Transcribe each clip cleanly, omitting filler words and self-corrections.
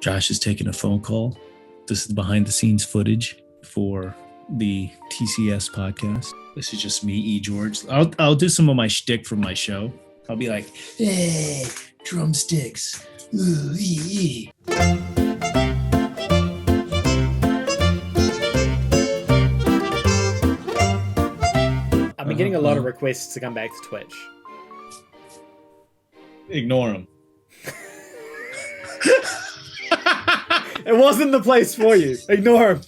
Josh is taking a phone call. This is behind the scenes footage for the TCS podcast. This is just me, E. George. I'll do some of my shtick from my show. I'll be like, hey, drumsticks. Ooh, ee. I've been getting a lot of requests to come back to Twitch. Ignore them. It wasn't the place for you. Ignore him.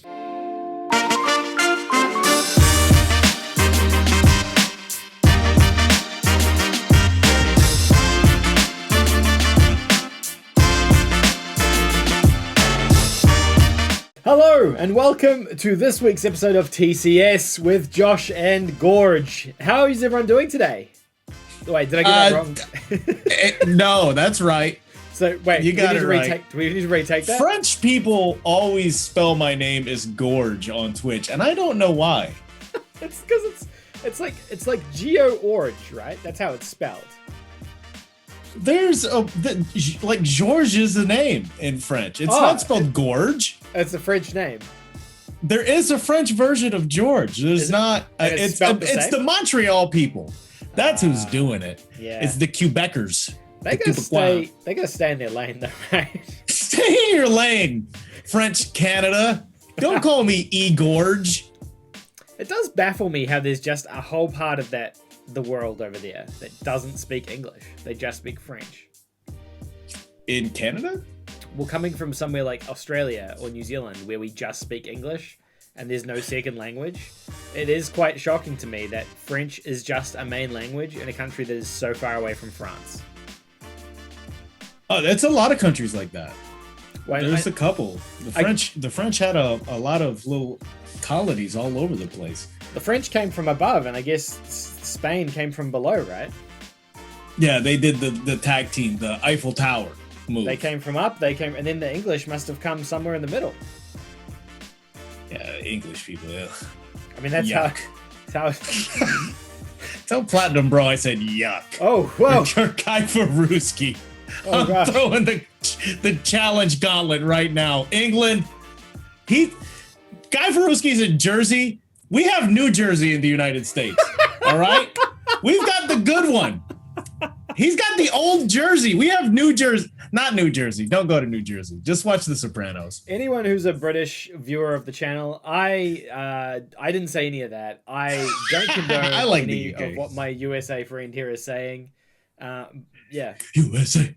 Hello and welcome to this week's episode of TCS with Josh and Gorge. How is everyone doing today? Wait, did I get that wrong? No, that's right. So wait, you got it right. Do we need to retake that? French people always spell my name as Gorge on Twitch, and I don't know why. It's because it's like Geo-Orge, right? That's how it's spelled. There's like Georges is the name in French. It's not spelled Gorge. It's a French name. There is a French version of George. There's not. It's the Montreal people. That's who's doing it. Yeah. It's the Quebecers. They gotta stay in their lane though, right? Stay in your lane, French Canada. Don't call me E. Gorge. It does baffle me how there's just a whole part of the world over there that doesn't speak English. They just speak French. In Canada? Well, coming from somewhere like Australia or New Zealand where we just speak English and there's no second language, it is quite shocking to me that French is just a main language in a country that is so far away from France. Oh, that's a lot of countries like that. There's a couple. The French had a lot of little colonies all over the place. The French came from above, and I guess Spain came from below, right? Yeah, they did the tag team, the Eiffel Tower move. They came from up, and then the English must have come somewhere in the middle. Yeah, English people, yeah. I mean, that's yuck. how Tell Platinum Bro I said yuck. Oh, whoa. Guy Faruski. Oh, I'm throwing the challenge gauntlet right now. England, Guy Faruski's in Jersey. We have New Jersey in the United States. All right? We've got the good one. He's got the old Jersey. We have New Jersey. Not New Jersey. Don't go to New Jersey. Just watch The Sopranos. Anyone who's a British viewer of the channel, I didn't say any of that. I don't condone I like any of what my USA friend here is saying. Yeah. USA.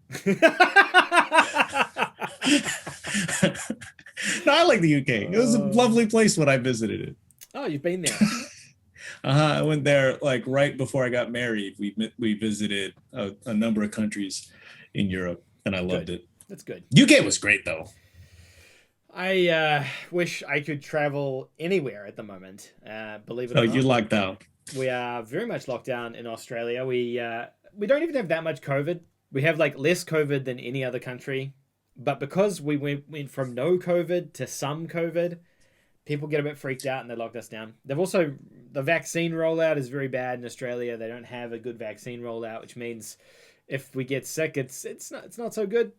No, I like the UK. It was a lovely place when I visited it. Oh, you've been there. I went there like right before I got married. We visited a number of countries in Europe, and I loved it. That's good. UK was great, though. I wish I could travel anywhere at the moment. Believe it or not. You're locked out. We are very much locked down in Australia. We don't even have that much COVID. We have like less COVID than any other country. But because we went from no COVID to some COVID, people get a bit freaked out and they locked us down. The vaccine rollout is very bad in Australia. They don't have a good vaccine rollout, which means if we get sick, it's not so good.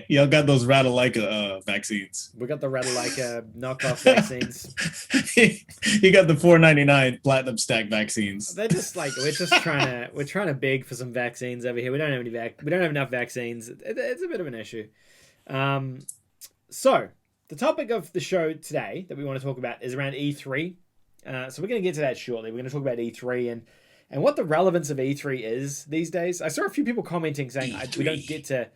Y'all got those Radalaika vaccines. We got the Radalaika knockoff vaccines. You got the $4.99 platinum stack vaccines. They're just like we're trying to beg for some vaccines over here. We don't have we don't have enough vaccines. It's a bit of an issue. So the topic of the show today that we want to talk about is around E3. So we're going to get to that shortly. We're going to talk about E3 and what the relevance of E3 is these days. I saw a few people commenting saying we don't get to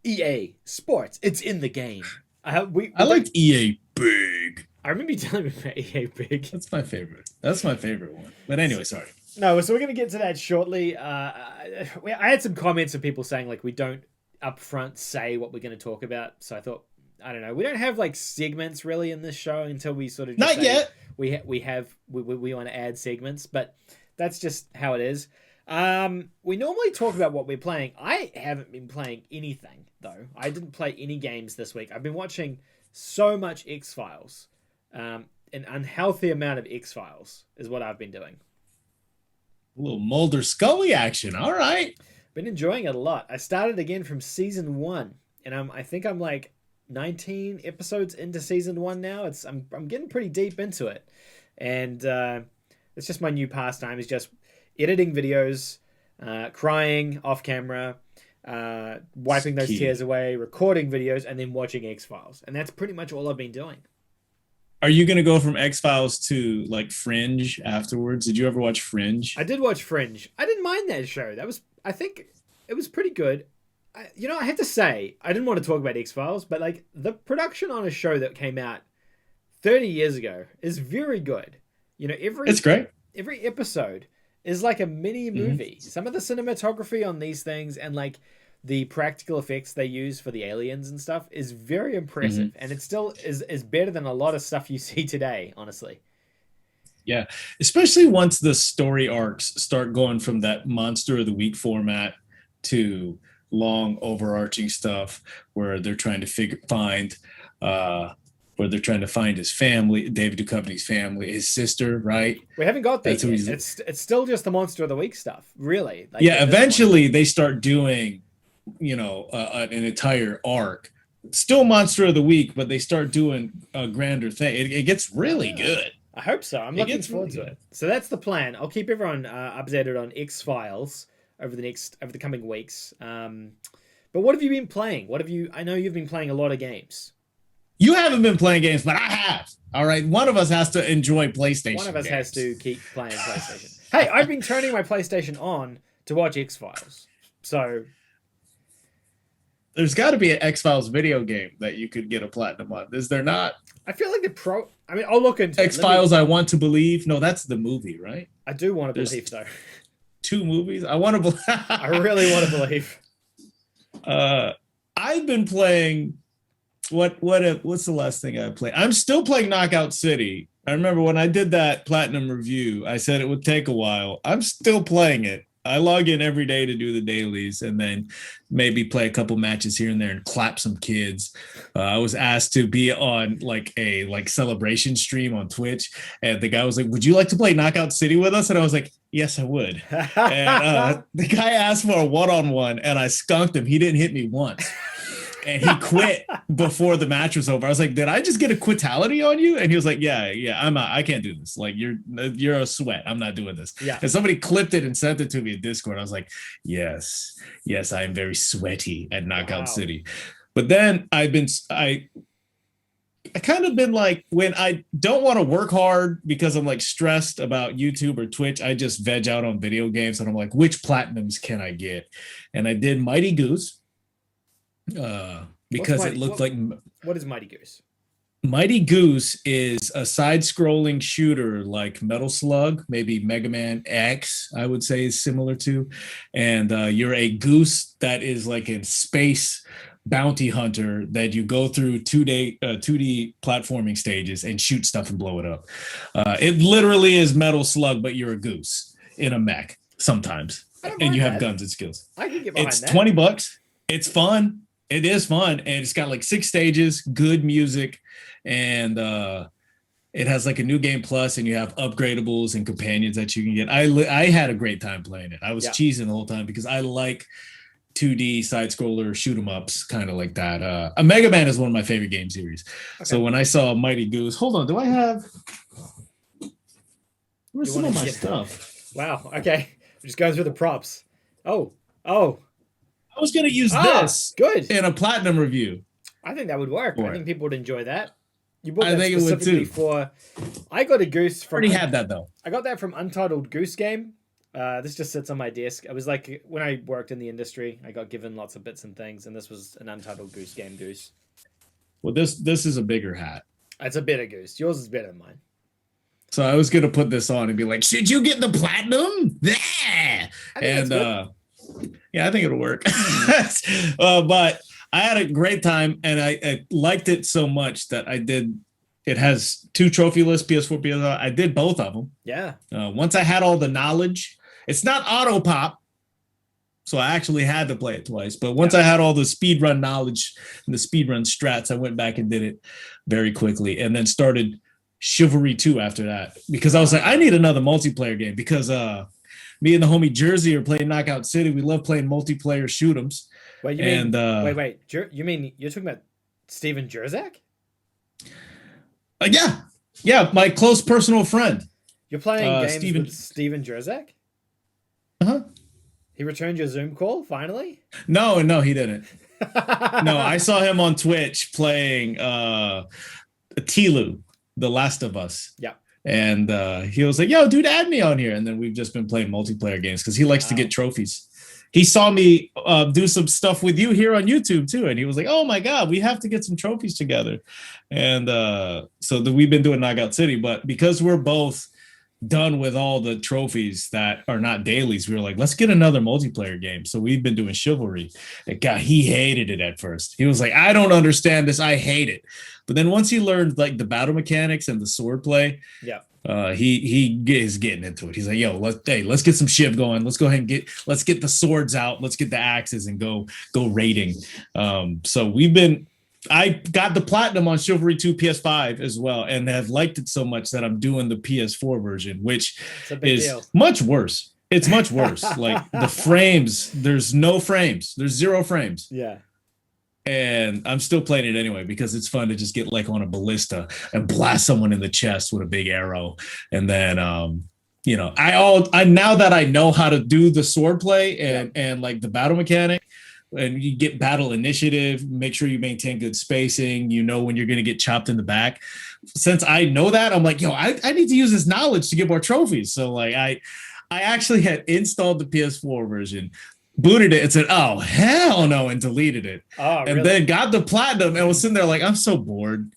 EA Sports. It's in the game. I liked EA Big. I remember you telling me about EA Big. That's my favorite one. But anyway, sorry. No, so we're going to get to that shortly. I had some comments of people saying like we don't upfront say what we're going to talk about. So I thought, I don't know. We don't have like segments really in this show until we sort of just not yet. We want to add segments, but that's just how it is. We normally talk about what we're playing. I haven't been playing anything though. I didn't play any games this week. I've been watching so much X-Files. An unhealthy amount of X-Files is what I've been doing. A little Mulder Scully action. All right. Been enjoying it a lot. I started again from season 1. and I think I'm like 19 episodes into season 1 now. I'm getting pretty deep into it, and it's just my new pastime is just editing videos, crying off camera, wiping those tears away, recording videos, and then watching X-Files, and that's pretty much all I've been doing. Are you gonna go from X-Files to like Fringe afterwards? Did you ever watch Fringe? I did watch Fringe. I didn't mind that show. I think it was pretty good. I have to say, I didn't want to talk about X-Files, but like the production on a show that came out 30 years ago is very good. It's great. Every episode is like a mini movie. Some of the cinematography on these things and like the practical effects they use for the aliens and stuff is very impressive. And it still is better than a lot of stuff you see today, honestly. Yeah, especially once the story arcs start going from that Monster of the Week format to long overarching stuff where they're trying to find his family, David Duchovny's family, his sister, right? We haven't got that yet. It's still just the Monster of the Week stuff, really. Like, yeah, eventually they start doing, an entire arc. Still Monster of the Week, but they start doing a grander thing. It gets really good. I hope so. I'm looking forward to it. So that's the plan. I'll keep everyone updated on X-Files over the coming weeks. But what have you been playing? I know you've been playing a lot of games. You haven't been playing games, but I have. All right. One of us has to enjoy PlayStation. One of us games. has to keep playing PlayStation. Hey, I've been turning my PlayStation on to watch X-Files. So there's got to be an X-Files video game that you could get a platinum on. Is there not? I feel like I'll look into X-Files. I Want to Believe. No, that's the movie, right? I do want to believe though. 2 movies. I want to believe. I really want to believe. I've been playing. What's the last thing I played? I'm still playing Knockout City. I remember when I did that platinum review, I said it would take a while. I'm still playing it. I log in every day to do the dailies and then maybe play a couple matches here and there and clap some kids. I was asked to be on like a celebration stream on Twitch, and the guy was like, "Would you like to play Knockout City with us?" And I was like, "Yes, I would." And the guy asked for a one-on-one, and I skunked him. He didn't hit me once. And he quit before the match was over. I was like, "Did I just get a quitality on you?" And he was like, "Yeah, I can't do this. Like, you're a sweat. I'm not doing this." Yeah. And somebody clipped it and sent it to me in Discord. I was like, yes, I am very sweaty at Knockout City. But then I kind of been like, when I don't want to work hard because I'm like stressed about YouTube or Twitch, I just veg out on video games, and I'm like, which platinums can I get? And I did Mighty Goose. Because it looked like. What is Mighty Goose? Mighty Goose is a side-scrolling shooter like Metal Slug, maybe Mega Man X, I would say is similar to. And you're a goose that is like a space bounty hunter that you go through 2D platforming stages and shoot stuff and blow it up. It literally is Metal Slug, but you're a goose in a mech sometimes. And you have guns and skills. I can get behind that. It's $20. It's fun. It is fun, and it's got like 6 stages, good music, and it has like a new game plus, and you have upgradables and companions that you can get. I had a great time playing it. I was cheesing the whole time because I like 2D side scroller shoot 'em ups, kind of like that. A Mega Man is one of my favorite game series. Okay. So when I saw Mighty Goose, hold on, do I have? Where's some of my stuff? Wow. Okay, we're just going through the props. Oh. I was going to use this in a platinum review. I think that would work. I think people would enjoy that. You bought that specifically for. I got a goose from. I already had that though. I got that from Untitled Goose Game. This just sits on my desk. It was like when I worked in the industry, I got given lots of bits and things, and this was an Untitled Goose Game goose. Well, this is a bigger hat. It's a better goose. Yours is better than mine. So I was going to put this on and be like, "Should you get the platinum?" Yeah. And yeah, I think it'll work. But I had a great time, and I liked it so much that I did. It has 2 trophy lists, PS4, PS5. I did both of them. Yeah. Once I had all the knowledge, it's not auto pop, so I actually had to play it twice. But once I had all the speedrun knowledge and the speedrun strats, I went back and did it very quickly, and then started Chivalry 2 after that because I was like, I need another multiplayer game because me and the homie Jersey are playing Knockout City. We love playing multiplayer shoot 'ems. Wait, you And mean You mean you're talking about Steven Jerzak? yeah, yeah, my close personal friend, You're playing games Steven. with Steven Jerzak? Uh-huh. He returned your Zoom call finally? No, he didn't. No, I saw him on Twitch playing Tilu, The Last of Us. Yeah. And he was like, "Yo, dude, add me on here." And then we've just been playing multiplayer games because he likes to Wow. get trophies. He saw me do some stuff with you here on YouTube too, and he was like, "Oh my God, we have to get some trophies together." And we've been doing Knockout City, but because we're both done with all the trophies that are not dailies, we were like, let's get another multiplayer game. So we've been doing Chivalry. And God, he hated it at first. He was like, I don't understand this. I hate it. But then once he learned like the battle mechanics and the sword play, yeah, he is getting into it. He's like, yo, let's get some shiv going. Let's go ahead and let's get the swords out. Let's get the axes and go raiding. So I got the platinum on Chivalry 2 PS5 as well, and have liked it so much that I'm doing the PS4 version, which is deal. much worse. It's much worse. Like the frames, there's no frames. There's 0 frames. Yeah. And I'm still playing it anyway because it's fun to just get like on a ballista and blast someone in the chest with a big arrow. And then I now that I know how to do the sword play and like the battle mechanic, and you get battle initiative, make sure you maintain good spacing, when you're going to get chopped in the back. Since I know that, I'm like, yo, I need to use this knowledge to get more trophies. So like I actually had installed the PS4 version, booted it and said, oh, hell no, and deleted it. Oh, and really? then got the platinum and was sitting there like, I'm so bored.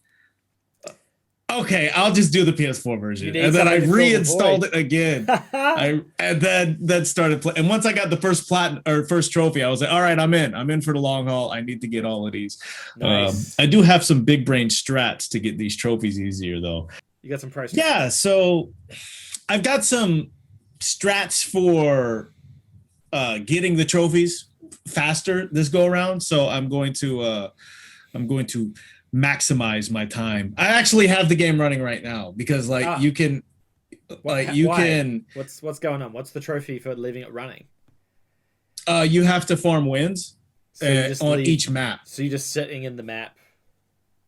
Okay, I'll just do the PS4 version. And then I reinstalled it again. And then started playing. And once I got the first trophy, I was like, all right, I'm in for the long haul. I need to get all of these. Nice. I do have some big brain strats to get these trophies easier though. You got some pro strats? Yeah, so I've got some strats for getting the trophies faster this go around. So I'm going to maximize my time. I actually have the game running right now because you can what's going on? What's the trophy for leaving it running? You have to farm wins on each map. So you're just sitting in the map.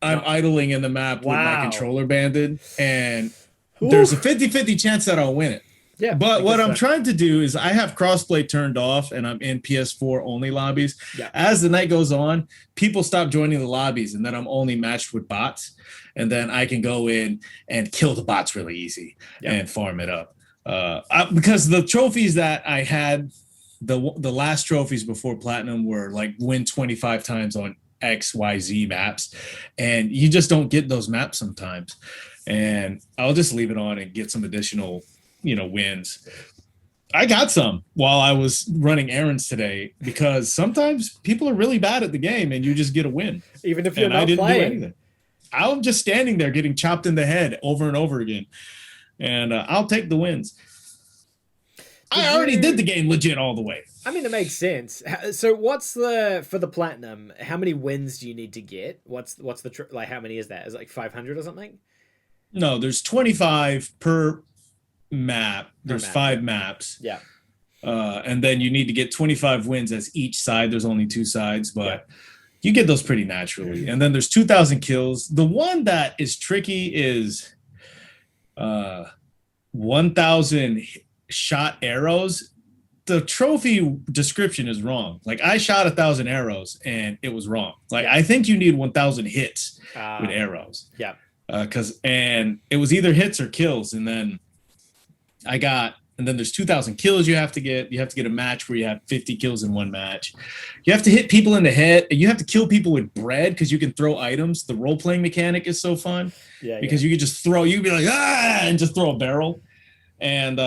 I'm idling in the map with my controller banded, and Ooh. There's a 50-50 chance that I'll win it. Yeah, but what I'm trying to do is I have crossplay turned off and I'm in PS4 only lobbies. Yeah. As the night goes on, people stop joining the lobbies and then I'm only matched with bots. And then I can go in and kill the bots really easy and farm it up. Because the trophies that I had, the last trophies before Platinum were like win 25 times on XYZ maps. And you just don't get those maps sometimes. And I'll just leave it on and get some additional wins. I got some while I was running errands today because sometimes people are really bad at the game and you just get a win. Even if you're not playing. Do anything. I'm just standing there getting chopped in the head over and over again. And I'll take the wins. I already did the game legit all the way. I mean, it makes sense. So what's for the platinum, how many wins do you need to get? What's the how many is that? Is it like 500 or something? No, there's 25 per map. There's 5 maps. Yeah. And then you need to get 25 wins as each side. There's only 2 sides, but you get those pretty naturally. And then there's 2,000 kills. The one that is tricky is 1,000 shot arrows. The trophy description is wrong. Like I shot 1,000 arrows and it was wrong. Like I think you need 1,000 hits with arrows. Yeah. And it was either hits or kills. And then there's 2,000 kills you have to get. You have to get a match where you have 50 kills in one match. You have to hit people in the head. You have to kill people with bread because you can throw items. The role-playing mechanic is so fun because you could just you'd be like, and just throw a barrel. And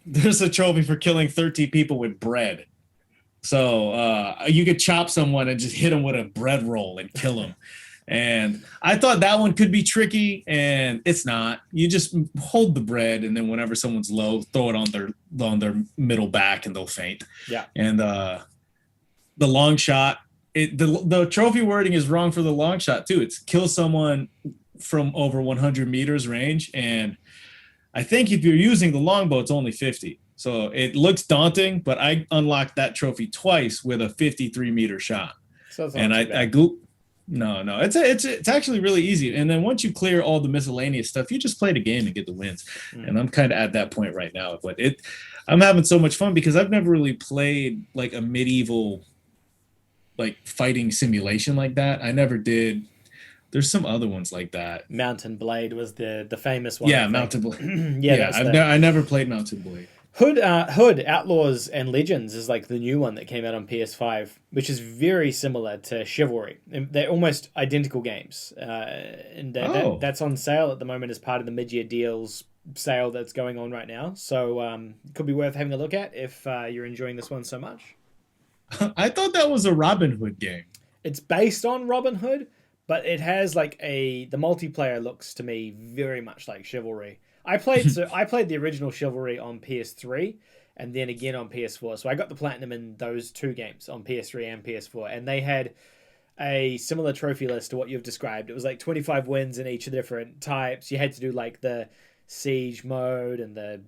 there's a trophy for killing 13 people with bread. So you could chop someone and just hit them with a bread roll and kill them. And I thought that one could be tricky, and it's not. You just hold the bread, and then whenever someone's low, throw it on their middle back, and they'll faint. Yeah. And the long shot, the trophy wording is wrong for the long shot too. It's kill someone from over 100 meters range, and I think if you're using the longbow, it's only 50. So it looks daunting, but I unlocked that trophy twice with a 53-meter shot. So it's not And too I bad. go, no, it's actually really easy. And then once you clear all the miscellaneous stuff, you just play the game and get the wins. Mm. And I'm kind of at that point right now. But I'm having so much fun because I've never really played like a medieval like fighting simulation like that. I never did. There's some other ones like that. Mountain Blade was the famous one, I Yeah, think. Mountain Blade. Yeah, Yeah, that's the I never played Mountain Blade. Hood Outlaws and Legends is like the new one that came out on PS5, which is very similar to Chivalry. And they're almost identical games, and Oh, that's on sale at the moment as part of the mid-year deals sale that's going on right now. So it could be worth having a look at if you're enjoying this one so much. I thought that was a Robin Hood game. It's based on Robin Hood, but it has like the multiplayer looks to me very much like Chivalry. I played the original Chivalry on PS3 and then again on PS4. So I got the platinum in those two games on PS3 and PS4, and they had a similar trophy list to what you've described. It was like 25 wins in each of the different types. You had to do like the siege mode and the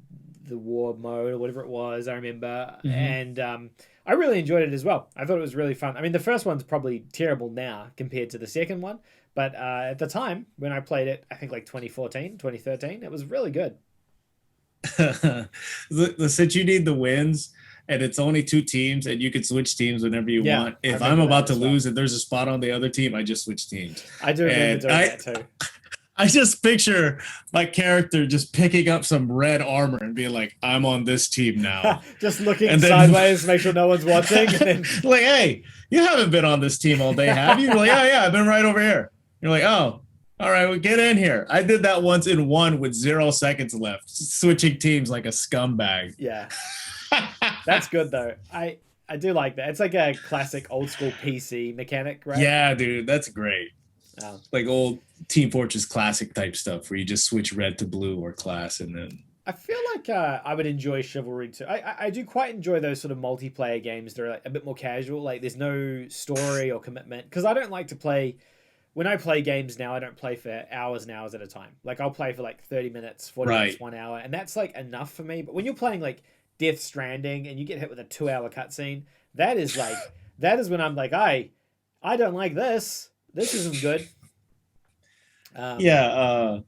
war mode or whatever it was. I remember, Hmm. and I really enjoyed it as well. I thought it was really fun. I mean, the first one's probably terrible now compared to the second one, but at the time when I played it, I think like 2014, 2013, it was really good. Since you need the wins and it's only two teams and you can switch teams whenever you Yeah, want. I If I'm remember that about to as well. lose and there's a spot on the other team, I just switch teams. I do remember And doing that too. I just picture my character just picking up some red armor and being like, I'm on this team now. Just looking And then sideways, make sure no one's watching, and then like, hey, you haven't been on this team all day, have you? You're like, yeah, I've been right over here. You're like, oh, all right, well, get in here. I did that once in one with 0 seconds left, switching teams like a scumbag. yeah, that's good though. I do like that. It's like a classic old school PC mechanic, right? Yeah, dude, that's great. Um, Like old Team Fortress Classic type stuff where you just switch red to blue or class and then. I feel like I would enjoy Chivalry too. I do quite enjoy those sort of multiplayer games that are like a bit more casual. Like there's no story or commitment because I don't like to play. When I play games now, I don't play for hours and hours at a time. Like I'll play for like 30 minutes, 40 minutes, Right. 1 hour, and that's like enough for me. But when you're playing like Death Stranding and you get hit with a 2 hour cutscene, that is like that is when I'm like, I don't like this. This isn't good. Um, Yeah,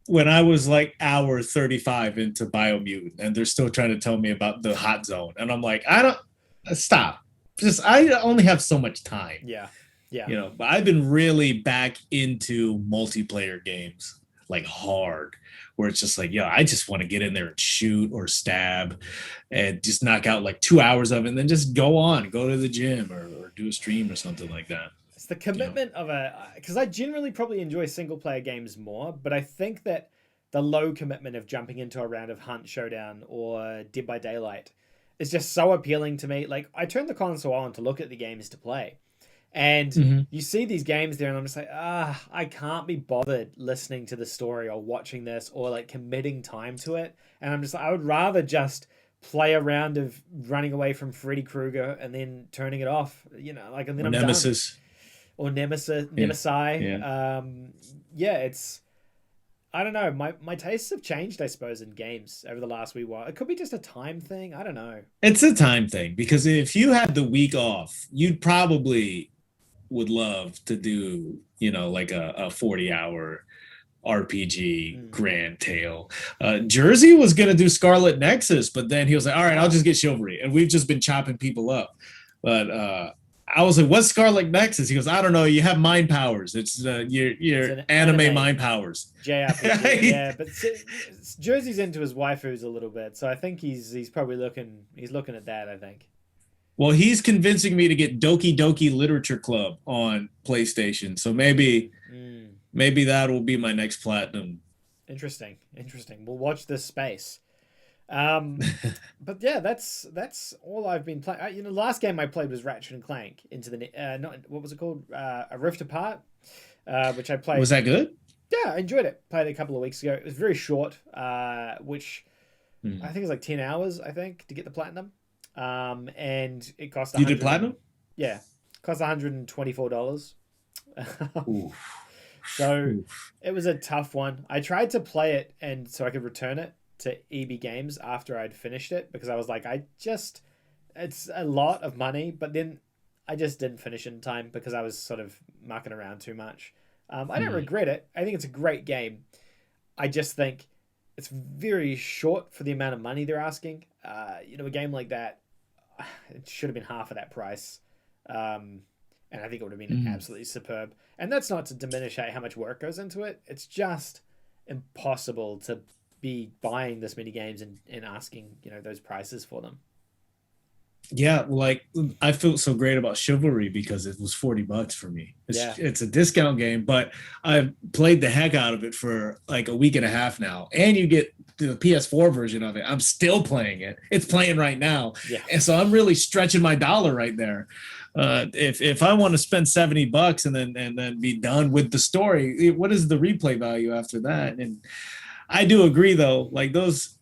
when I was like hour 35 into Biomutant and they're still trying to tell me about the hot zone. And I'm like, I don't stop. Just I only have so much time, yeah, yeah. but I've been really back into multiplayer games like hard, where it's just like, yeah, I just want to get in there and shoot or stab and just knock out like 2 hours of it and then just go to the gym or do a stream or something like that. It's the You know? commitment of because I generally probably enjoy single player games more, but I think that the low commitment of jumping into a round of Hunt Showdown or Dead by Daylight is just so appealing to me. Like I turn the console on to look at the games to play, and Mhm. you see these games there, and I'm just like, I can't be bothered listening to the story or watching this or like committing time to it. And I'm just like, I would rather just play a round of running away from Freddy Krueger and then turning it off, like, and then Or I'm done. Nemesis. Or Nemesis, Yeah. Nemesi. Yeah. Yeah, it's I don't know. My tastes have changed, I suppose, in games over the last wee while. It could be just a time thing. I don't know. It's a time thing because if you had the week off, you'd probably would love to do, like a 40-hour RPG Mm. Grand Tale. Jersey was going to do Scarlet Nexus, but then he was like, all right, I'll just get Chivalry. And we've just been chopping people up. But I was like, what's Scarlet Nexus? He goes, I don't know. You have mind powers. It's your It's an anime mind powers. JRPG. Yeah, but Jersey's into his waifus a little bit, so I think he's probably looking at that. I think. Well, he's convincing me to get Doki Doki Literature Club on PlayStation. So Mm. maybe that will be my next platinum. Interesting. We'll watch this space. But yeah, that's all I've been playing. The last game I played was Ratchet and Clank into the not what was it called? A Rift Apart, which I played. Was that good? Yeah, I enjoyed it. Played it a couple of weeks ago. It was very short, which I Hmm. think it was like 10 hours. I think to get the platinum. And it cost You did platinum? yeah, cost $124. Oof. So Oof. it was a tough one. I tried to play it and so I could return it, to EB Games after I'd finished it because I was like, it's a lot of money, but then I just didn't finish in time because I was sort of mucking around too much. I don't regret it. I think it's a great game. I just think it's very short for the amount of money they're asking. A game like that, it should have been half of that price. And I think it would have been absolutely superb. And that's not to diminish how much work goes into it. It's just impossible to be buying this many games and asking, those prices for them. Yeah, like I feel so great about Chivalry because it was $40 for me. It's a discount game, but I've played the heck out of it for like a week and a half now. And you get the PS4 version of it. I'm still playing it. It's playing right now. Yeah. And so I'm really stretching my dollar right there. If I want to spend $70 and then be done with the story, what is the replay value after that? And I do agree though, like those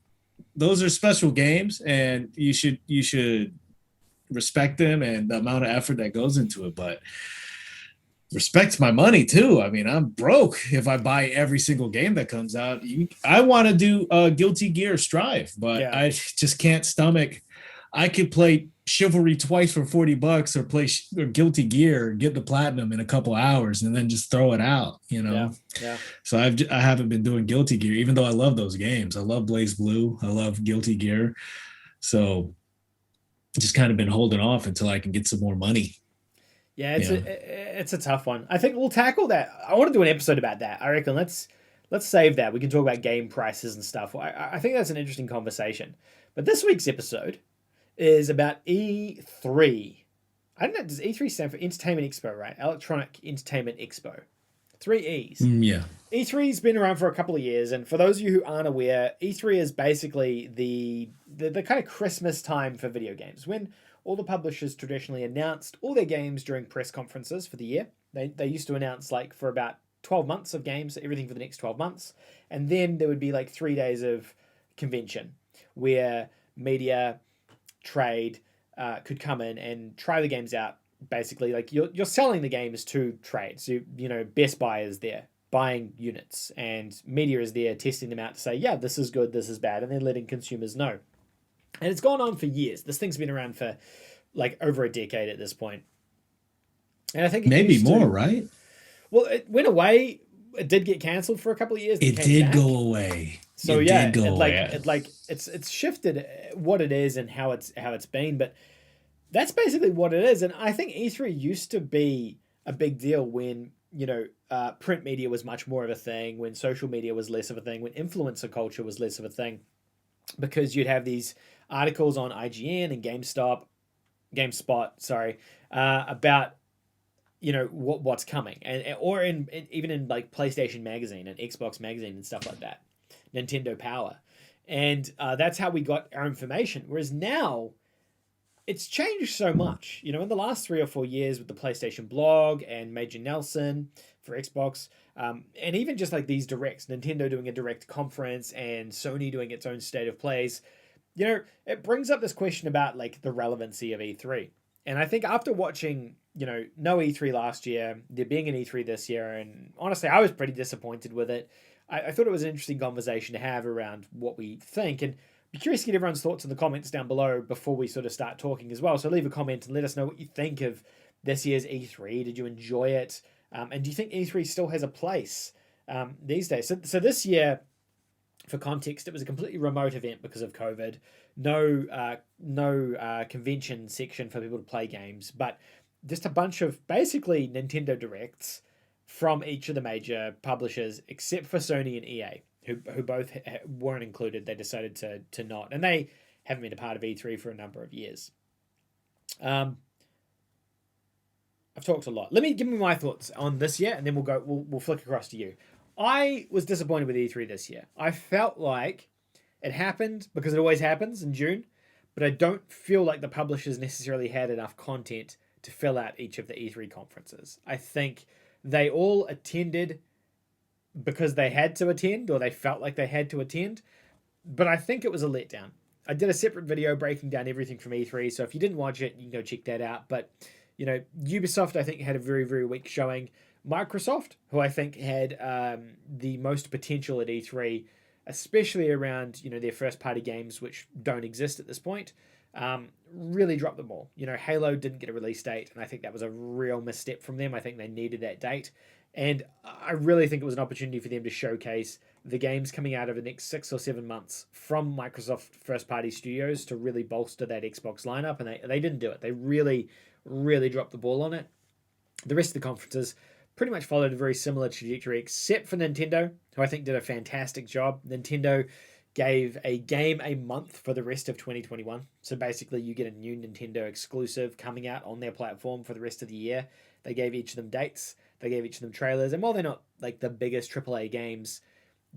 are special games and you should respect them and the amount of effort that goes into it, but respect my money too. I mean, I'm broke if I buy every single game that comes out. I want to do Guilty Gear Strive, but I just can't stomach. I could play Chivalry twice for $40 or play Guilty Gear, get the platinum in a couple hours, and then just throw it out. Yeah. So I haven't been doing Guilty Gear, even though I love those games. I love Blaze Blue. I love Guilty Gear. So just kind of been holding off until I can get some more money. Yeah, it's a tough one. I think we'll tackle that. I want to do an episode about that. I reckon let's save that. We can talk about game prices and stuff. I think that's an interesting conversation. But this week's episode is about E3. I don't know, does E3 stand for Entertainment Expo, right? Electronic Entertainment Expo. 3 E's. Yeah. E3's been around for a couple of years, and for those of you who aren't aware, E3 is basically the kind of Christmas time for video games, when all the publishers traditionally announced all their games during press conferences for the year. They used to announce like for about 12 months of games, everything for the next 12 months, and then there would be like 3 days of convention where media, trade could come in and try the games out. Basically, like you're selling the games to trade. So, Best Buy is there buying units and media is there testing them out to say, yeah, this is good, this is bad, and then letting consumers know. And it's gone on for years. This thing's been around for like over a decade at this point. And I think maybe more, right? Well, it went away. It did get cancelled for a couple of years. It did go away. So it's shifted what it is and how it's been, but that's basically what it is. And I think E3 used to be a big deal when, print media was much more of a thing, when social media was less of a thing, when influencer culture was less of a thing, because you'd have these articles on IGN and GameSpot, about, what's coming, or even in like PlayStation Magazine and Xbox Magazine and stuff like that, Nintendo Power. And that's how we got our information. Whereas now, it's changed so much, in the last 3 or 4 years with the PlayStation blog and Major Nelson for Xbox, and even just like these directs, Nintendo doing a direct conference and Sony doing its own state of plays, it brings up this question about like the relevancy of E3. And I think after watching, no E3 last year, there being an E3 this year, and honestly, I was pretty disappointed with it. I thought it was an interesting conversation to have around what we think, and be curious to get everyone's thoughts in the comments down below before we sort of start talking as well. So leave a comment and let us know what you think of this year's E3. Did you enjoy it? And do you think E3 still has a place these days? So this year, for context, it was a completely remote event because of COVID. No convention section for people to play games, but just a bunch of basically Nintendo Directs from each of the major publishers, except for Sony and EA. Who both weren't included. They decided to not, and they haven't been a part of E3 for a number of years. I've talked a lot. Let me give me my thoughts on this year, and then we'll flick across to you. I was disappointed with E3 this year. I felt like it happened because it always happens in June, but I don't feel like the publishers necessarily had enough content to fill out each of the E3 conferences. I think they all attended because they had to attend, or they felt like they had to attend, but I think it was a letdown. I did a separate video breaking down everything from E3, so if you didn't watch it, you can go check that out. But Ubisoft, I think, had a very, very weak showing. Microsoft, who I think had the most potential at E3, especially around, their first party games, which don't exist at this point, really dropped the ball. Halo didn't get a release date, and I think that was a real misstep from them. I think they needed that date. And I really think it was an opportunity for them to showcase the games coming out over the next 6 or 7 months from Microsoft first party studios to really bolster that Xbox lineup. And they didn't do it. They really, really dropped the ball on it. The rest of the conferences pretty much followed a very similar trajectory, except for Nintendo, who I think did a fantastic job. Nintendo gave a game a month for the rest of 2021. So basically, you get a new Nintendo exclusive coming out on their platform for the rest of the year. They gave each of them dates. They gave each of them trailers. And while they're not like the biggest AAA games,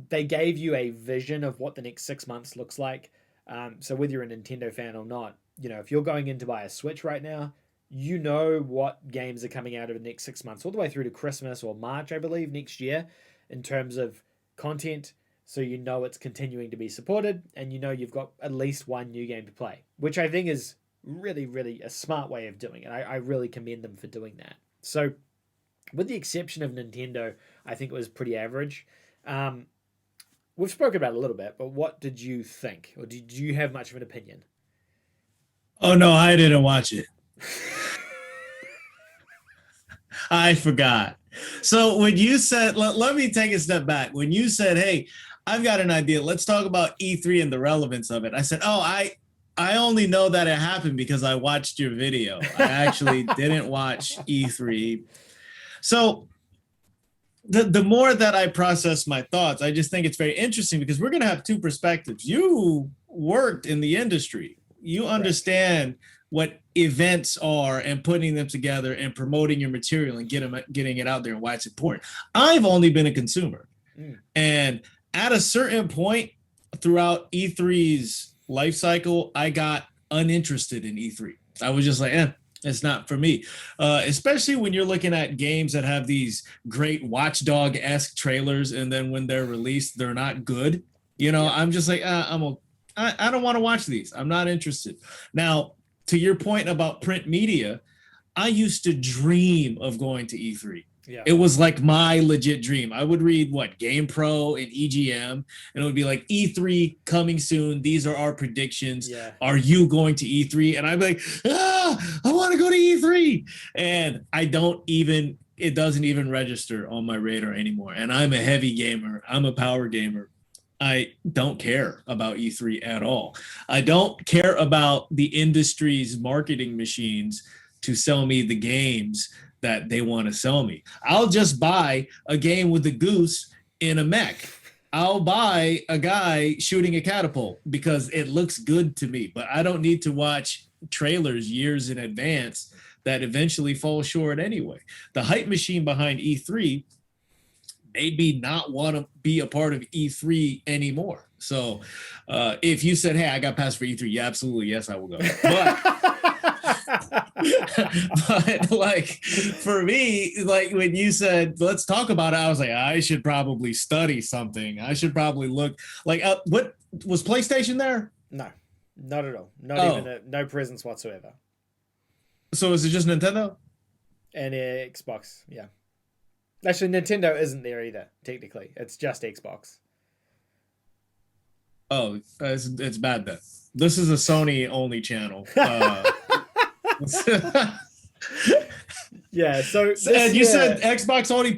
they gave you a vision of what the next 6 months looks like. So whether you're a Nintendo fan or not, if you're going in to buy a Switch right now, you know what games are coming out over the next 6 months, all the way through to Christmas or March, I believe, next year, in terms of content. So you know it's continuing to be supported, and you've got at least one new game to play, which I think is really, really a smart way of doing it. I really commend them for doing that. So with the exception of Nintendo, I think it was pretty average. We've spoken about it a little bit, but what did you think? Or did you have much of an opinion? Oh no, I didn't watch it. I forgot. So when you said, let me take a step back. When you said, hey, I've got an idea. Let's talk about E3 and the relevance of it. I said, oh, I only know that it happened because I watched your video. I actually didn't watch E3. So the more that I process my thoughts, I just think it's very interesting because we're going to have two perspectives. You worked in the industry. You understand what events are and putting them together and promoting your material and getting it out there and why it's important. I've only been a consumer. And at a certain point throughout E3's life cycle, I got uninterested in E3. I was just like, it's not for me. Especially when you're looking at games that have these great Watchdog-esque trailers, and then when they're released, they're not good. I'm just like, I don't want to watch these. I'm not interested. Now, to your point about print media, I used to dream of going to E3. Yeah. It was like my legit dream. I would read Game Pro and EGM, and it would be like E3 coming soon. These are our predictions. Yeah. Are you going to E3? And I'd be like, I want to go to E3. And it doesn't even register on my radar anymore. And I'm a heavy gamer. I'm a power gamer. I don't care about E3 at all. I don't care about the industry's marketing machines to sell me the games that they want to sell me. I'll just buy a game with a goose in a mech. I'll buy a guy shooting a catapult because it looks good to me, but I don't need to watch trailers years in advance that eventually fall short anyway. The hype machine behind E3 made me not want to be a part of E3 anymore. So if you said, hey, I got passed for E3, yeah, absolutely. Yes, I will go. But like for me, like when you said, let's talk about it, I was like, I should probably study something. I should probably look like, what was PlayStation there? No, not at all. Not even no presence whatsoever. So is it just Nintendo? And Xbox, yeah. Actually, Nintendo isn't there either, technically. It's just Xbox. Oh, it's bad then. This is a Sony-only channel. Yeah, so... And you said Xbox only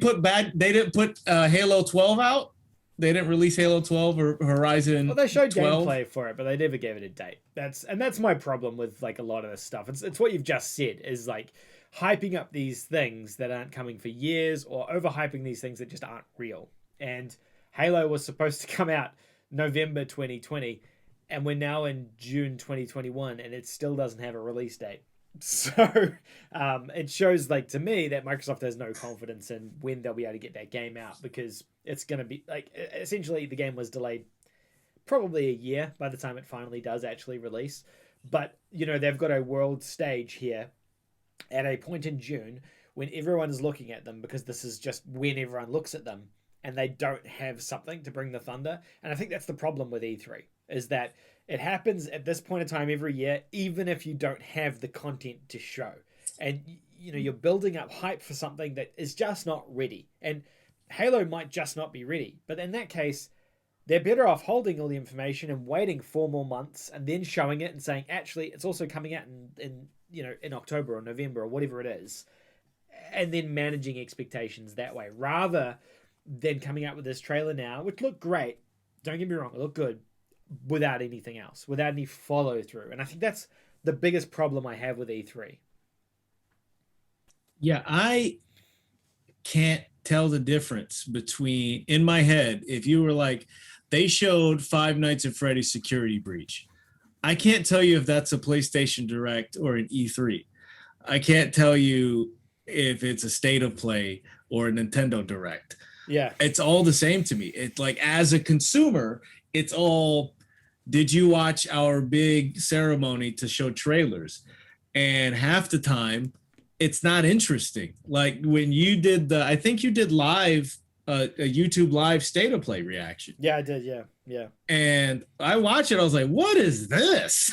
they didn't put Halo 12 out? They didn't release Halo 12 or Horizon 12? Well, they showed gameplay for it, but they never gave it a date. That's my problem with like a lot of this stuff. It's what you've just said, is like hyping up these things that aren't coming for years, or overhyping these things that just aren't real. And Halo was supposed to come out November 2020, and we're now in June 2021, and it still doesn't have a release date. So it shows, like, to me, that Microsoft has no confidence in when they'll be able to get that game out, because it's going to be like, essentially the game was delayed probably a year by the time it finally does actually release. But they've got a world stage here at a point in June when everyone's looking at them, because this is just when everyone looks at them, and they don't have something to bring the thunder. And I think that's the problem with E3, is that it happens at this point in time every year, even if you don't have the content to show. And you're building up hype for something that is just not ready. And Halo might just not be ready. But in that case, They're better off holding all the information and waiting 4 more months and then showing it and saying, actually, it's also coming out in October or November or whatever it is, and then managing expectations that way, rather than coming out with this trailer now, which looked great. Don't get me wrong, it looked good, without anything else, without any follow through. And I think that's the biggest problem I have with E3. Yeah, I can't tell the difference between, in my head, if you were like, they showed Five Nights at Freddy's Security Breach. I can't tell you if that's a PlayStation Direct or an E3. I can't tell you if it's a State of Play or a Nintendo Direct. Yeah. It's all the same to me. It's like, as a consumer, it's all, did you watch our big ceremony to show trailers? And half the time, it's not interesting. Like when you did I think you did live, a YouTube live State of Play reaction. Yeah, I did. Yeah. Yeah. And I watched it. I was like, what is this?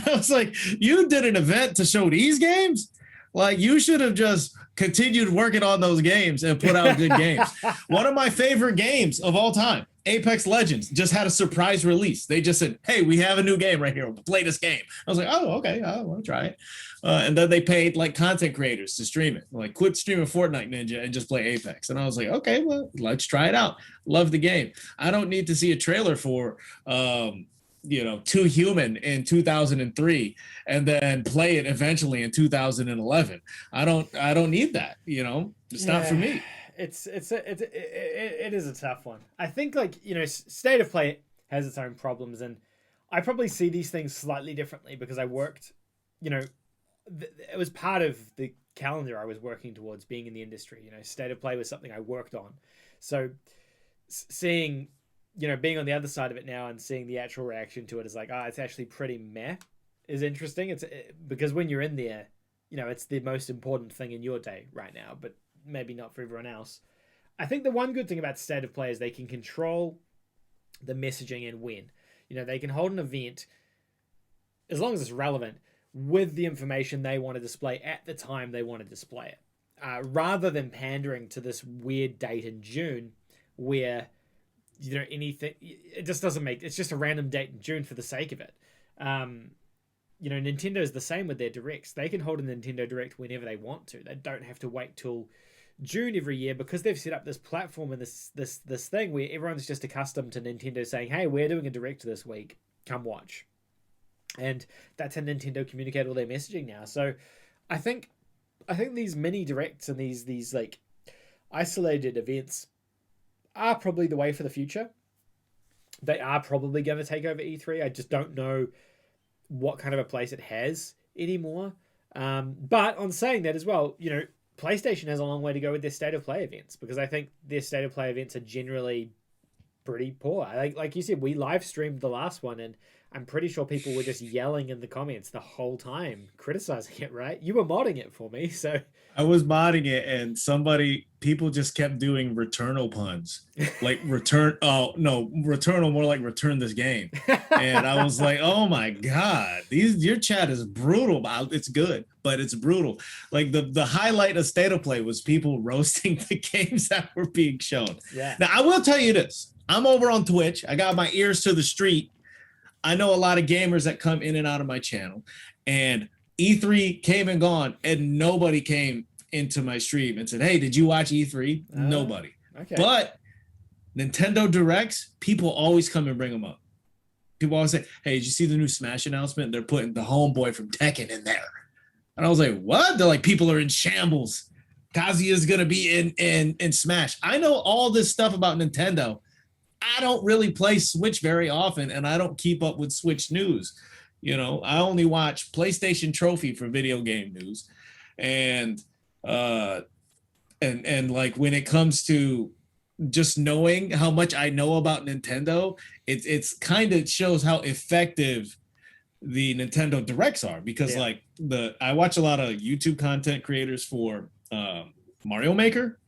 I was like, you did an event to show these games? Like, you should have just continued working on those games and put out good games. One of my favorite games of all time, Apex Legends, just had a surprise release. They just said, hey, we have a new game right here. Play this game. I was like, oh, okay, I want to try it. And then they paid like content creators to stream it. Like, quit streaming Fortnite Ninja and just play Apex. And I was like, okay, well, let's try it out. Love the game. I don't need to see a trailer for Too Human in 2003 and then play it eventually in 2011. I don't need that. It's not for me. It is a tough one. I think, like, State of Play has its own problems, and I probably see these things slightly differently because I worked, it was part of the calendar I was working towards being in the industry. State of Play was something I worked on. So seeing, being on the other side of it now and seeing the actual reaction to it is like, it's actually pretty meh, is interesting. Because when you're in there, it's the most important thing in your day right now, but maybe not for everyone else. I think the one good thing about State of Play is they can control the messaging and when. They can hold an event, as long as it's relevant, with the information they want to display at the time they want to display it. Rather than pandering to this weird date in June where, anything, it just doesn't make, it's just a random date in June for the sake of it. Nintendo is the same with their directs. They can hold a Nintendo Direct whenever they want to. They don't have to wait till June every year because they've set up this platform and this thing where everyone's just accustomed to Nintendo saying, hey, we're doing a Direct this week. Come watch. And that's how Nintendo communicate all their messaging now. So I think these mini Directs and these like isolated events are probably the way for the future. They are probably going to take over E3. I just don't know what kind of a place it has anymore. But on saying that as well, PlayStation has a long way to go with their State of Play events because I think their State of Play events are generally pretty poor. Like you said, we live streamed the last one and I'm pretty sure people were just yelling in the comments the whole time, criticizing it, right? You were modding it for me, so... I was modding it, and people just kept doing returnal puns. Like, returnal, more like return this game. And I was like, oh my God, your chat is brutal. It's good, but it's brutal. Like, the highlight of State of Play was people roasting the games that were being shown. Yeah. Now, I will tell you this. I'm over on Twitch. I got my ears to the street. I know a lot of gamers that come in and out of my channel, and E3 came and gone, and nobody came into my stream and said, hey, did you watch E3? Nobody. Okay. But Nintendo Directs, people always come and bring them up. People always say, hey, did you see the new Smash announcement? They're putting the homeboy from Tekken in there. And I was like, what? They're like, people are in shambles. Kazuya's going to be in Smash. I know all this stuff about Nintendo. I don't really play Switch very often, and I don't keep up with Switch news. I only watch PlayStation Trophy for video game news. And like when it comes to just knowing how much I know about Nintendo, it's kind of shows how effective the Nintendo Directs are because I watch a lot of YouTube content creators for Mario Maker,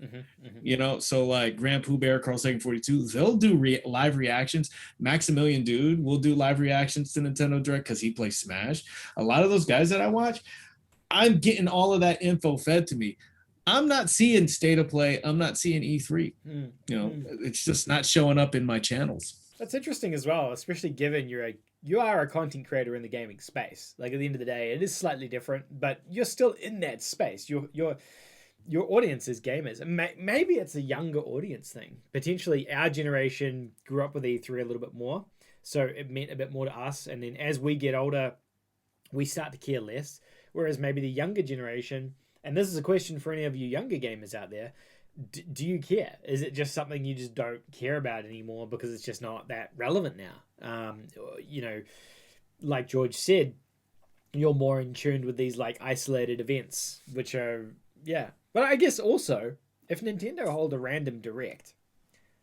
so like Grand Pooh Bear, Carl Sagan 42, they'll do live reactions. Maximilian Dude will do live reactions to Nintendo Direct because he plays Smash. A lot of those guys that I watch, I'm getting all of that info fed to me. I'm not seeing State of Play. I'm not seeing E3. Mm. You know, it's just not showing up in my channels. That's interesting as well, especially given you are a content creator in the gaming space. Like at the end of the day, it is slightly different, but you're still in that space. Your audience is gamers. And maybe it's a younger audience thing. Potentially our generation grew up with E3 a little bit more, so it meant a bit more to us. And then as we get older, we start to care less. Whereas maybe the younger generation, and this is a question for any of you younger gamers out there, do you care? Is it just something you just don't care about anymore because it's just not that relevant now? You know, like George said, you're more in tune with these like isolated events, which are, yeah. But I guess also, if Nintendo hold a random direct,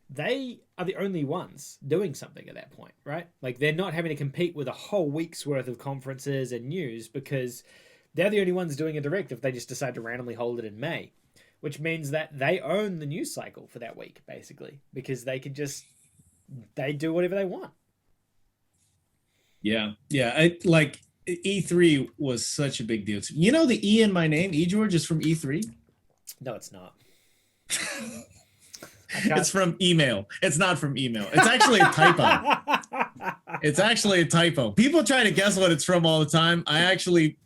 they are the only ones doing something at that point, right? Like they're not having to compete with a whole week's worth of conferences and news because they're the only ones doing a direct if they just decide to randomly hold it in May, which means that they own the news cycle for that week, basically, because they do whatever they want. Yeah. Yeah. Like E3 was such a big deal. You know, the E in my name, George, is from E3. No, it's not. It's from email. It's not from email. It's actually a typo. It's actually a typo. People try to guess what it's from all the time. I actually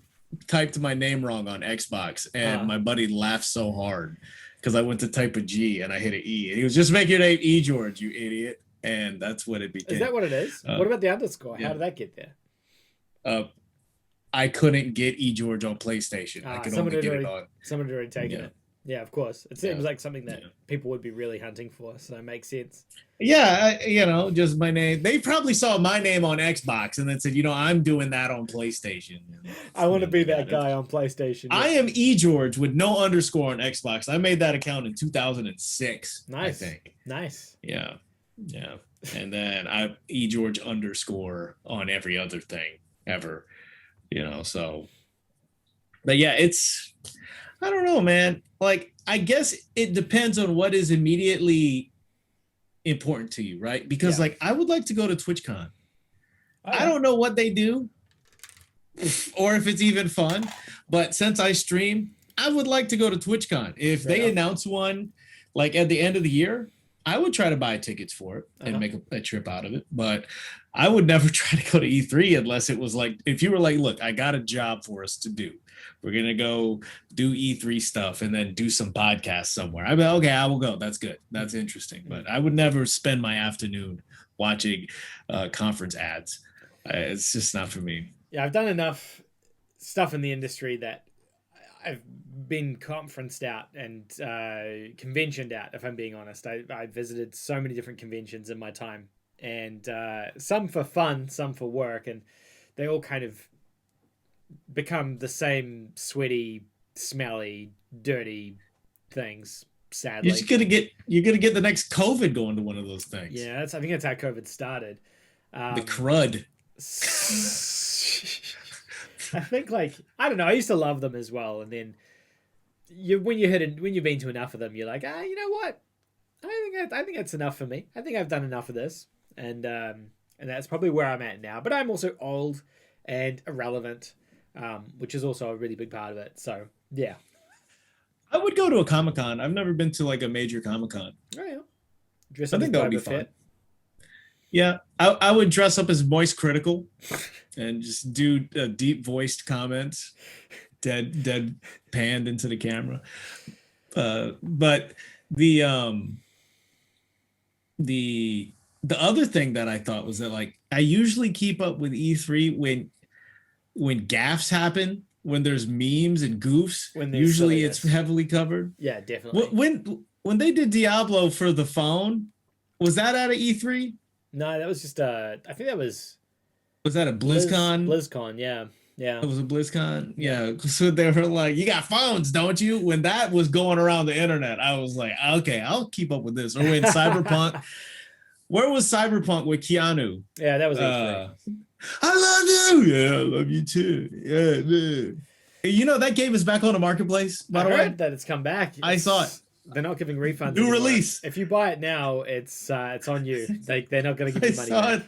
typed my name wrong on Xbox, and my buddy laughed so hard because I went to type a G and I hit an E. And he was just make your name E George, you idiot. And that's what it became. Is that what it is? What about the underscore? Yeah. How did that get there? I couldn't get E George on PlayStation. I could only get it on. Someone had already taken it. Yeah, of course. It seems like something that people would be really hunting for, so it makes sense. Yeah, you know, just my name. They probably saw my name on Xbox and then said, you know, I'm doing that on PlayStation. I want to be that guy on PlayStation. I am E George with no underscore on Xbox. I made that account in 2006. Nice. I think. Nice. Yeah. Yeah. And then I E George underscore on every other thing ever, you know, so. But yeah, I don't know, man. Like, I guess it depends on what is immediately important to you, right? Because like I would like to go to TwitchCon. I don't know what they do or if it's even fun, but since I stream, I would like to go to TwitchCon. If they announce one like at the end of the year, I would try to buy tickets for it and make a trip out of it. But I would never try to go to E3 unless it was like, if you were like, look, I got a job for us to do. We're going to go do E3 stuff and then do some podcasts somewhere. I'd be like, okay, I will go. That's good. That's interesting. But I would never spend my afternoon watching conference ads. It's just not for me. Yeah, I've done enough stuff in the industry that I've been conferenced out and conventioned out, if I'm being honest. I visited so many different conventions in my time, and some for fun, some for work, and they all kind of become the same sweaty, smelly, dirty things, sadly. You're gonna get the next COVID going to one of those things. Yeah, I think that's how COVID started. The crud. I think, like, I don't know, I used to love them as well, and then when you've been to enough of them, you're like, you know what? I think that's enough for me. I think I've done enough of this, and that's probably where I'm at now. But I'm also old and irrelevant, which is also a really big part of it. So yeah, I would go to a Comic-Con. I've never been to like a major Comic-Con. Oh yeah, I think that would be fun. Yeah, I would dress up as Moist Critical and just do deep voiced comments, dead panned into the camera. But the other thing that I thought was that, like, I usually keep up with E3 when gaffes happen, when there's memes and goofs. Usually it's heavily covered. Yeah, definitely. When they did Diablo for the phone, was that out of E3? No, that was just I think that was. Was that a BlizzCon? BlizzCon, yeah. Yeah. It was a BlizzCon? Yeah. So they were like, you got phones, don't you? When that was going around the internet, I was like, okay, I'll keep up with this. Or when Cyberpunk, where was Cyberpunk with Keanu? Yeah, that was E3. I love you. Yeah, I love you too. Yeah, man. You know, that game is back on the marketplace, by the way. I heard that it's come back. I saw it. They're not giving refunds. New release. If you buy it now, it's on you. They're not going to give you money back.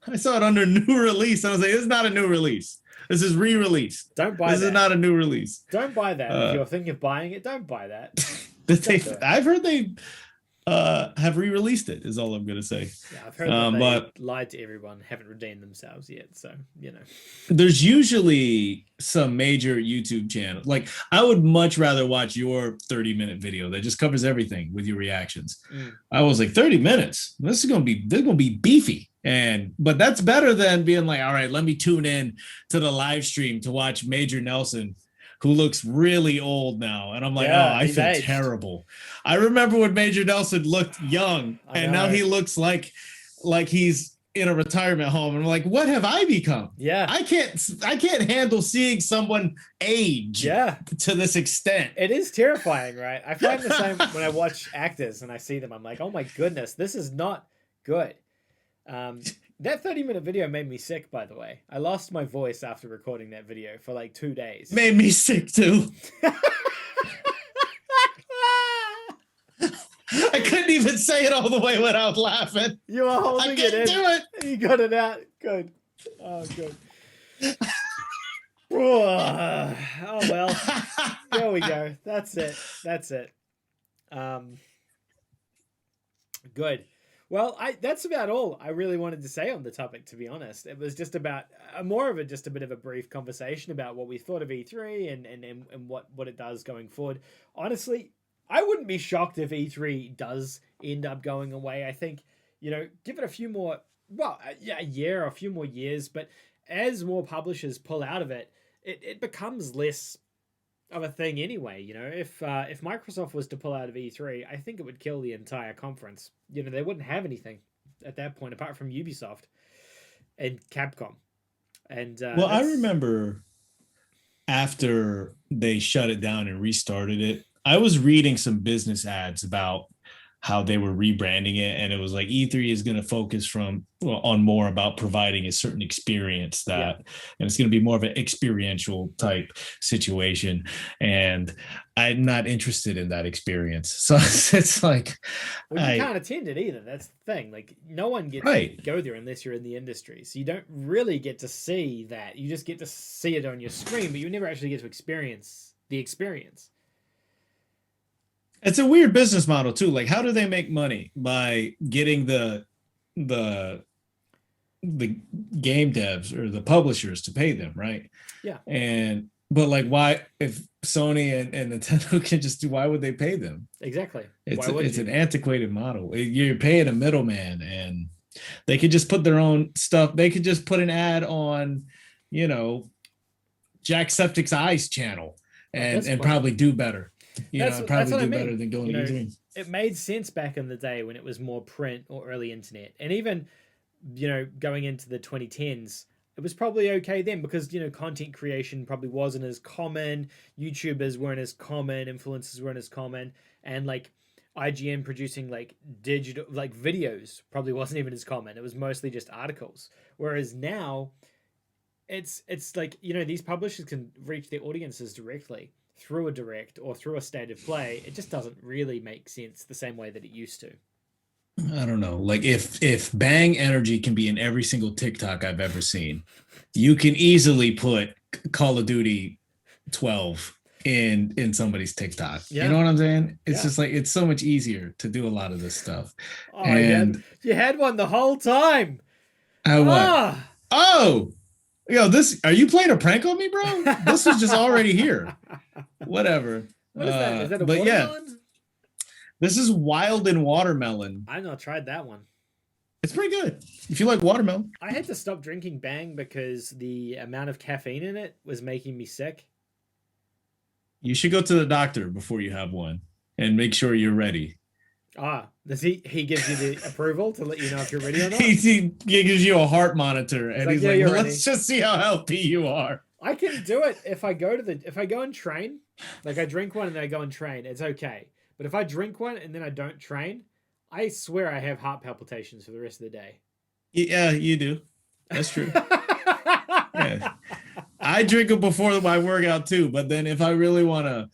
I saw it under new release. I was like, it's not a new release. This is re-released. Don't buy This that. is not a new release. Don't buy that. If you're thinking of buying it, don't buy that. I've heard they have re-released it, is all I'm gonna say. Yeah, I've heard that they But lied to everyone, haven't redeemed themselves yet. So, you know. there's usually some major YouTube channel. Like, I would much rather watch your 30-minute video that just covers everything with your reactions. I was like, 30 minutes. This is gonna be beefy. But that's better than being like, all right, let me tune in to the live stream to watch Major Nelson, who looks really old now. And I'm like, Yeah, oh, I he's feel aged. terrible. I remember when Major Nelson looked young, I and now know. he looks like he's in a retirement home. And I'm like, what have I become? Yeah. I can't handle seeing someone age Yeah. to this extent. It is terrifying, right? I find the same when I watch actors and I see them. I'm like, oh my goodness, this is not good. That 30-minute video made me sick, by the way. I lost my voice after recording that video for like 2 days. Made me sick too. I couldn't even say it all the way without laughing. You were holding I it couldn't in. do it. You got it out. Good. Oh, good. Oh well. There we go. That's it. That's it. Good. Well, that's about all I really wanted to say on the topic, to be honest. It was just about more of just a bit of a brief conversation about what we thought of E3 and what it does going forward. Honestly, I wouldn't be shocked if E3 does end up going away. I think, give it a few more, a year or a few more years, but as more publishers pull out of it, it becomes less of a thing anyway. If Microsoft was to pull out of E3, I think it would kill the entire conference. They wouldn't have anything at that point apart from Ubisoft and Capcom. And I remember after they shut it down and restarted it, I was reading some business ads about how they were rebranding it, and it was like E3 is going to focus on more about providing a certain experience and it's going to be more of an experiential type situation, and I'm not interested in that experience. So it's like, you can't attend it either. That's the thing. Like, no one gets to go there unless you're in the industry, so you don't really get to see that. You just get to see it on your screen, but you never actually get to experience the experience. It's a weird business model too. Like, how do they make money? By getting the game devs or the publishers to pay them, right? Yeah. But like, why, if Sony and Nintendo can just do, why would they pay them? Exactly. It's an antiquated model. You're paying a middleman, and they could just put their own stuff. They could just put an ad on, Jacksepticeye's Eyes channel and probably do better. Probably do better than going to E3. It made sense back in the day when it was more print or early internet. And even, going into the 2010s, it was probably okay then because, content creation probably wasn't as common. YouTubers weren't as common. Influencers weren't as common. And like IGN producing like digital, like videos probably wasn't even as common. It was mostly just articles. Whereas now it's like, these publishers can reach their audiences directly through a direct or through a state of play. It just doesn't really make sense the same way that it used to. I don't know. Like, if Bang Energy can be in every single TikTok I've ever seen, you can easily put Call of Duty 12 in somebody's TikTok. Yeah. You know what I'm saying? It's just like, it's so much easier to do a lot of this stuff. Oh, and you had one the whole time. Oh, are you playing a prank on me, bro? This is just already here. Whatever. What is that? Is that a watermelon? This is Wild and Watermelon. I've not tried that one. It's pretty good if you like watermelon. I had to stop drinking Bang because the amount of caffeine in it was making me sick. You should go to the doctor before you have one and make sure you're ready. Does he gives you the approval to let you know if you're ready or not? He gives you a heart monitor and he's like, let's just see how healthy you are. I can do it if I go and train. Like, I drink one and then I go and train, it's okay. But if I drink one and then I don't train, I swear I have heart palpitations for the rest of the day. Yeah, you do. That's true. Yeah. I drink it before my workout too, but then if I really want to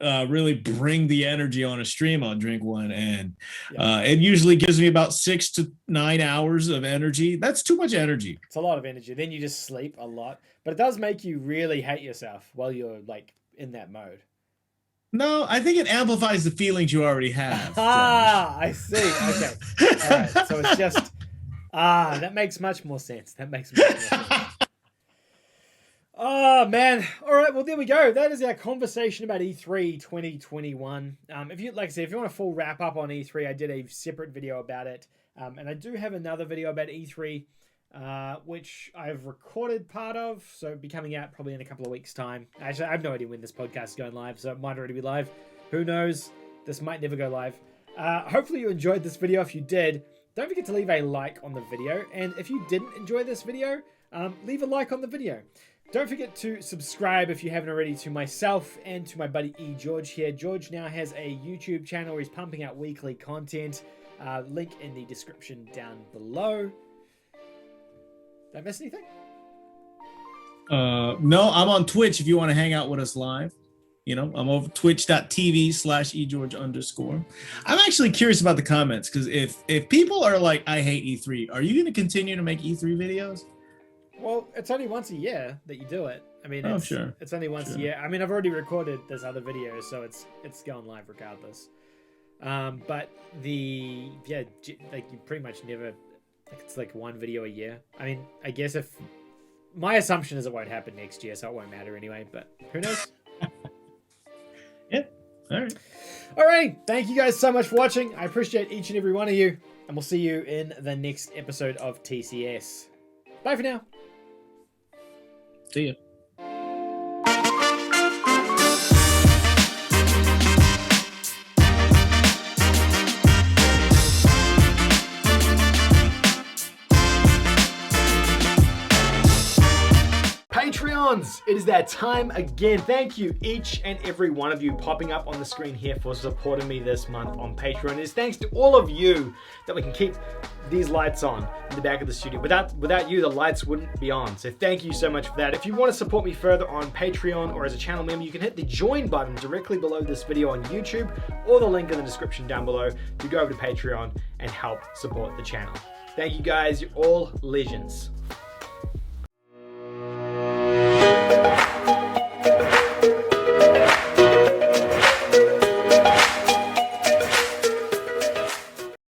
really bring the energy on a stream, I'll drink one, and it usually gives me about 6 to 9 hours of energy. That's too much energy. It's a lot of energy. Then you just sleep a lot, but it does make you really hate yourself while you're like in that mode. No, I think it amplifies the feelings you already have. I see. Okay. All right. So it's just that makes much more sense. That makes much more sense. Oh man! All right, well there we go. That is our conversation about E3 2021. If you like I said, if you want a full wrap up on E3, I did a separate video about it, and I do have another video about E3, which I've recorded part of, so it'll be coming out probably in a couple of weeks' time. Actually, I have no idea when this podcast is going live, so it might already be live. Who knows? This might never go live. Hopefully you enjoyed this video. If you did, don't forget to leave a like on the video, and if you didn't enjoy this video, leave a like on the video. Don't forget to subscribe if you haven't already to myself and to my buddy E. George here. George now has a YouTube channel where he's pumping out weekly content. Link in the description down below. Did I miss anything? No, I'm on Twitch if you want to hang out with us live. You know, I'm over twitch.tv/egeorge_. I'm actually curious about the comments, because if people are like, I hate E3, are you going to continue to make E3 videos? Well, it's only once a year that you do it. I mean, it's only once a year. I mean, I've already recorded this other video, so it's going live regardless. But like you pretty much never, like it's like one video a year. I mean, I guess if my assumption is it won't happen next year, so it won't matter anyway. But who knows? Yeah. All right. All right. Thank you guys so much for watching. I appreciate each and every one of you, and we'll see you in the next episode of TCS. Bye for now. See ya. Patreons, it is that time again. Thank you, each and every one of you popping up on the screen here for supporting me this month on Patreon. It is thanks to all of you that we can keep these lights on in the back of the studio. Without you, the lights wouldn't be on. So thank you so much for that. If you want to support me further on Patreon or as a channel member, you can hit the join button directly below this video on YouTube, or the link in the description down below to go over to Patreon and help support the channel. Thank you guys, you're all legends.